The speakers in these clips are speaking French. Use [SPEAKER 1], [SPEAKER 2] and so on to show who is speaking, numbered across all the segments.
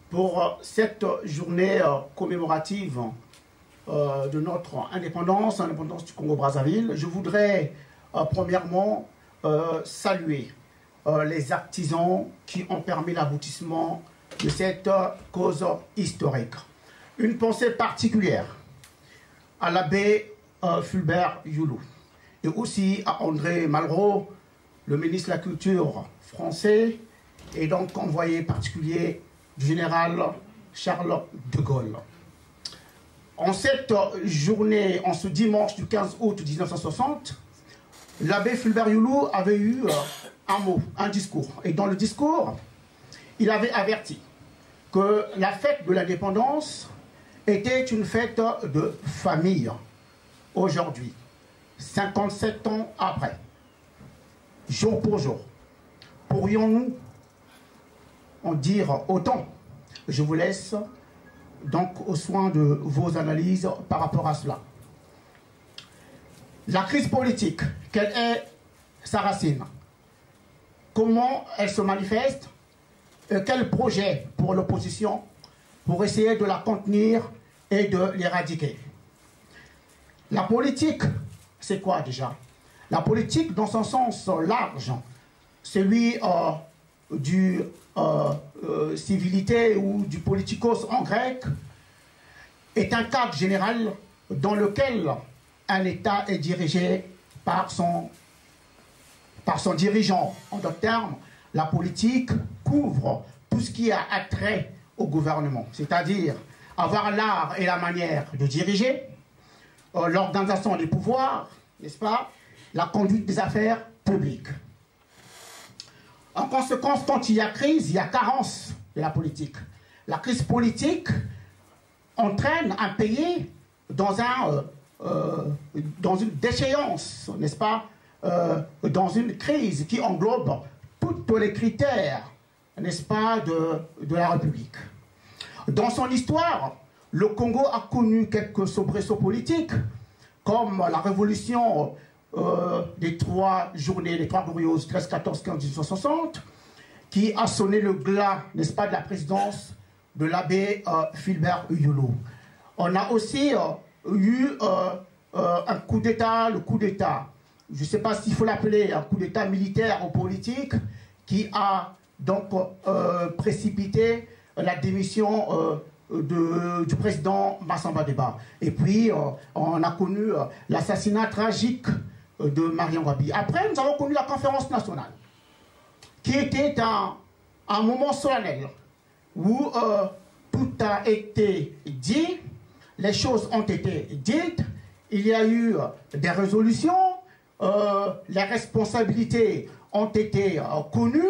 [SPEAKER 1] pour cette journée commémorative de notre indépendance du Congo-Brazzaville. Je voudrais premièrement saluer les artisans qui ont permis l'aboutissement de cette cause historique. Une pensée particulière à l'abbé Fulbert Youlou et aussi à André Malraux, le ministre de la Culture français et donc envoyé particulier du général Charles de Gaulle. En cette journée, en ce dimanche du 15 août 1960, l'abbé Fulbert Youlou avait eu un mot, un discours. Et dans le discours, il avait averti que la fête de l'indépendance était une fête de famille. Aujourd'hui, 57 ans après, jour pour jour, pourrions-nous en dire autant? Je vous laisse donc au soin de vos analyses par rapport à cela. La crise politique, quelle est sa racine? Comment elle se manifeste? Quel projet pour l'opposition pour essayer de la contenir et de l'éradiquer? La politique, c'est quoi déjà? La politique, dans son sens large, celui du civilité ou du politikos en grec, est un cadre général dans lequel un État est dirigé par son dirigeant. En d'autres termes, la politique couvre tout ce qui a attrait au gouvernement, c'est-à-dire avoir l'art et la manière de diriger, l'organisation des pouvoirs, n'est-ce pas, la conduite des affaires publiques. En conséquence, quand il y a crise, il y a carence de la politique. La crise politique entraîne un pays dans une déchéance, n'est-ce pas, dans une crise qui englobe tous les critères, n'est-ce pas, de la République. Dans son histoire, le Congo a connu quelques soubresauts politiques, comme la révolution des 3 journées, les 3 glorieuses, 13, 14, 15, 1960, qui a sonné le glas, n'est-ce pas, de la présidence de l'abbé Fulbert Youlou. On a aussi eu un coup d'État, le coup d'État, je ne sais pas s'il faut l'appeler un coup d'État militaire ou politique, qui a donc précipité la démission du président Massamba Deba. Et puis, on a connu l'assassinat tragique de Marion Rabi. Après, nous avons connu la conférence nationale, qui était un moment solennel, où tout a été dit, les choses ont été dites, il y a eu des résolutions, les responsabilités ont été connues,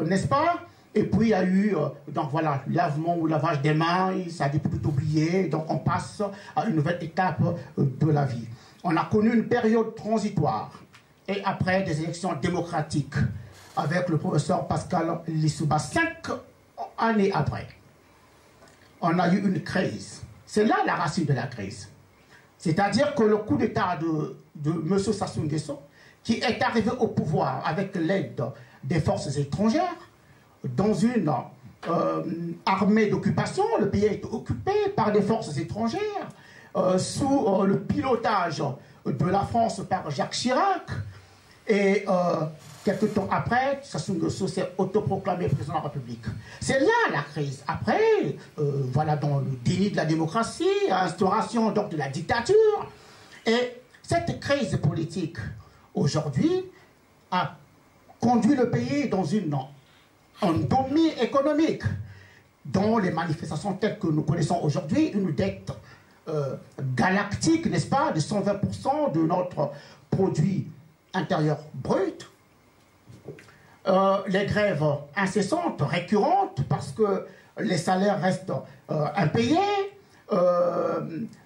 [SPEAKER 1] n'est-ce pas? Et puis il y a eu, donc voilà, lavement ou lavage des mains, ça a été tout oublié, donc on passe à une nouvelle étape de la vie. On a connu une période transitoire, et après des élections démocratiques, avec le professeur Pascal Lissouba, 5 années après, on a eu une crise. C'est là la racine de la crise. C'est-à-dire que le coup d'État de M. Sassou Nguesso, qui est arrivé au pouvoir avec l'aide des forces étrangères, dans une armée d'occupation, le pays est occupé par des forces étrangères, sous le pilotage de la France par Jacques Chirac, et quelques temps après, Sassou Nguesso s'est autoproclamé président de la République. C'est là la crise. Après, voilà, dans le déni de la démocratie, instauration donc de la dictature. Et cette crise politique, aujourd'hui, a conduit le pays dans une endormie économique, dont les manifestations telles que nous connaissons aujourd'hui, une dette galactique, n'est-ce pas, de 120% de notre produit intérieur brut, les grèves incessantes, récurrentes, parce que les salaires restent impayés,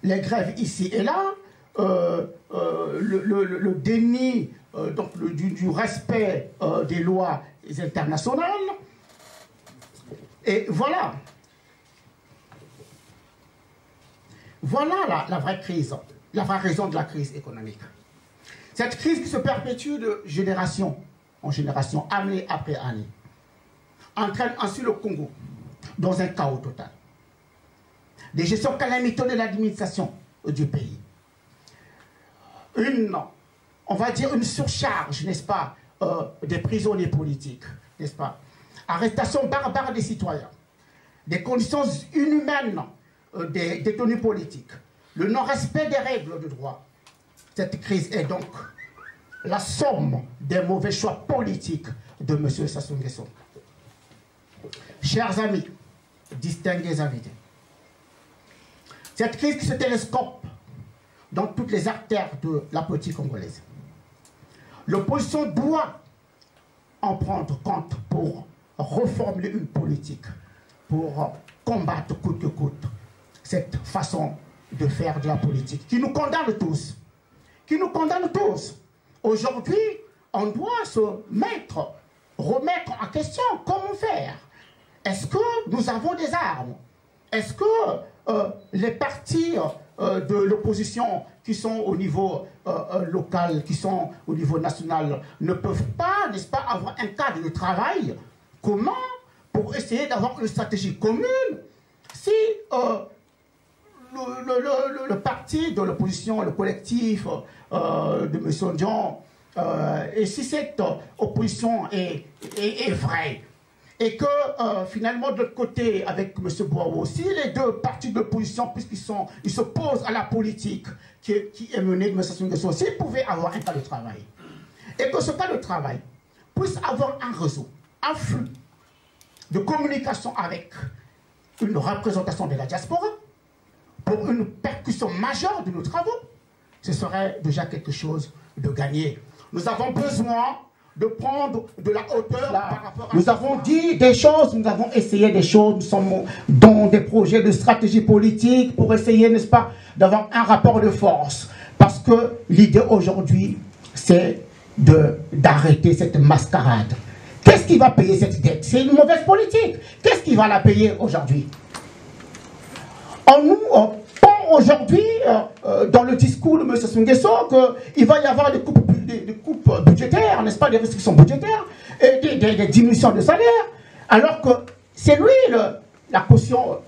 [SPEAKER 1] les grèves ici et là, le déni donc du respect des lois internationales. Et voilà. Voilà la vraie crise, la vraie raison de la crise économique. Cette crise qui se perpétue de génération en génération, année après année, entraîne ainsi le Congo dans un chaos total. Des gestions calamiteuses de l'administration du pays. On va dire une surcharge, n'est-ce pas, des prisonniers politiques, n'est-ce pas? Arrestation barbare des citoyens, des conditions inhumaines des détenus politiques, le non-respect des règles de droit. Cette crise est donc la somme des mauvais choix politiques de M. Sassou Nguesso. Chers amis, distingués invités, cette crise qui se télescope dans toutes les artères de la politique congolaise. L'opposition doit en prendre compte pour reformuler une politique, pour combattre coûte que coûte cette façon de faire de la politique, qui nous condamne tous. Qui nous condamne tous. Aujourd'hui, on doit se remettre en question comment faire. Est-ce que nous avons des armes? Est-ce que les partis de l'opposition qui sont au niveau local, qui sont au niveau national, ne peuvent pas, n'est-ce pas, avoir un cadre de travail commun pour essayer d'avoir une stratégie commune? Si le parti de l'opposition, le collectif de M. Ndion, et si cette opposition est vraie, et que finalement de l'autre côté, avec M. Boao, si les deux partis de l'opposition, puisqu'ils s'opposent à la politique qui est menée de M. Sassou Nguesso, s'ils pouvaient avoir un cas de travail, et que ce cas de travail puisse avoir un réseau, un flux de communication avec une représentation de la diaspora, pour une percussion majeure de nos travaux, ce serait déjà quelque chose de gagné. Nous avons besoin de prendre de la hauteur par rapport à... Nous avons dit des choses, nous avons essayé des choses, nous sommes dans des projets de stratégie politique pour essayer, n'est-ce pas, d'avoir un rapport de force. Parce que l'idée aujourd'hui, c'est d'arrêter cette mascarade. Qu'est-ce qui va payer cette dette? C'est une mauvaise politique. Qu'est-ce qui va la payer aujourd'hui? On nous pond aujourd'hui, dans le discours de M. Sassou Nguesso, qu'il va y avoir des coupes budgétaires, n'est-ce pas, des restrictions budgétaires, et des diminutions de salaire, alors que c'est lui la caution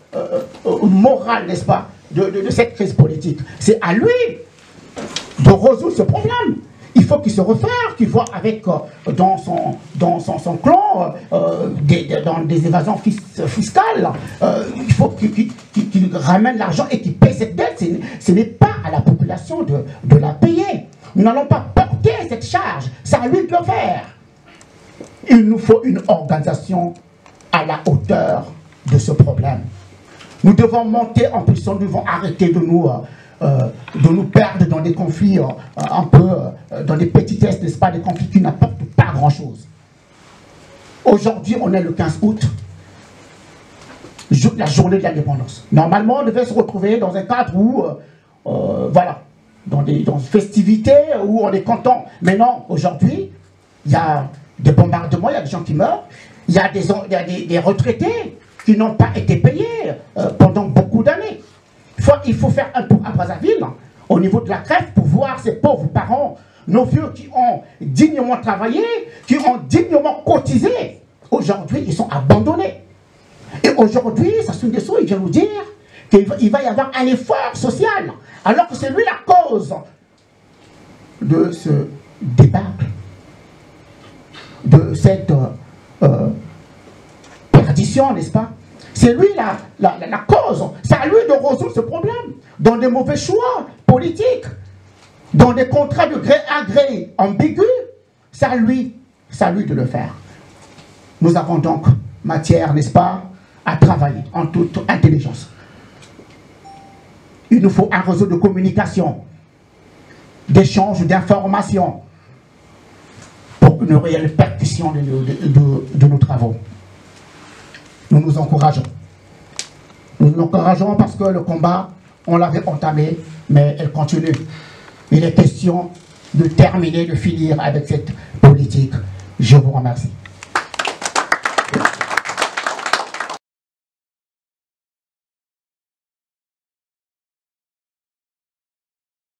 [SPEAKER 1] morale, n'est-ce pas, de cette crise politique. C'est à lui de résoudre ce problème. Il faut qu'il se refaire, qu'il voit avec, dans son clan, dans des évasions fiscales, il faut qu'il ramène l'argent et qu'il paye cette dette. Ce n'est pas à la population de la payer. Nous n'allons pas porter cette charge, c'est à lui de le faire. Il nous faut une organisation à la hauteur de ce problème. Nous devons monter en puissance, nous devons arrêter de nous perdre dans des conflits un peu, dans des petitesses, n'est-ce pas, des conflits qui n'apportent pas grand-chose. Aujourd'hui, on est le 15 août, la journée de l'indépendance. Normalement, on devait se retrouver dans un cadre où, voilà, dans une festivité où on est content. Mais non, aujourd'hui, il y a des bombardements, il y a des gens qui meurent, il y a des retraités qui n'ont pas été payés pendant beaucoup d'années. Il faut faire un tour à Brazzaville, au niveau de la crèche, pour voir ces pauvres parents, nos vieux qui ont dignement travaillé, qui ont dignement cotisé. Aujourd'hui, ils sont abandonnés. Et aujourd'hui, Sassou Nguesso, il vient nous dire qu'il va y avoir un effort social, alors que c'est lui la cause de ce débâcle, de cette perdition, n'est-ce pas? C'est lui la cause. C'est à lui de résoudre ce problème. Dans des mauvais choix politiques, dans des contrats de gré à gré ambigus, c'est à lui de le faire. Nous avons donc matière, n'est-ce pas, à travailler en toute intelligence. Il nous faut un réseau de communication, d'échange d'informations pour une réelle percussion de nos travaux. Nous nous encourageons. Nous nous encourageons parce que le combat, on l'avait entamé, mais elle continue. Il est question de terminer, de finir avec cette politique. Je vous remercie.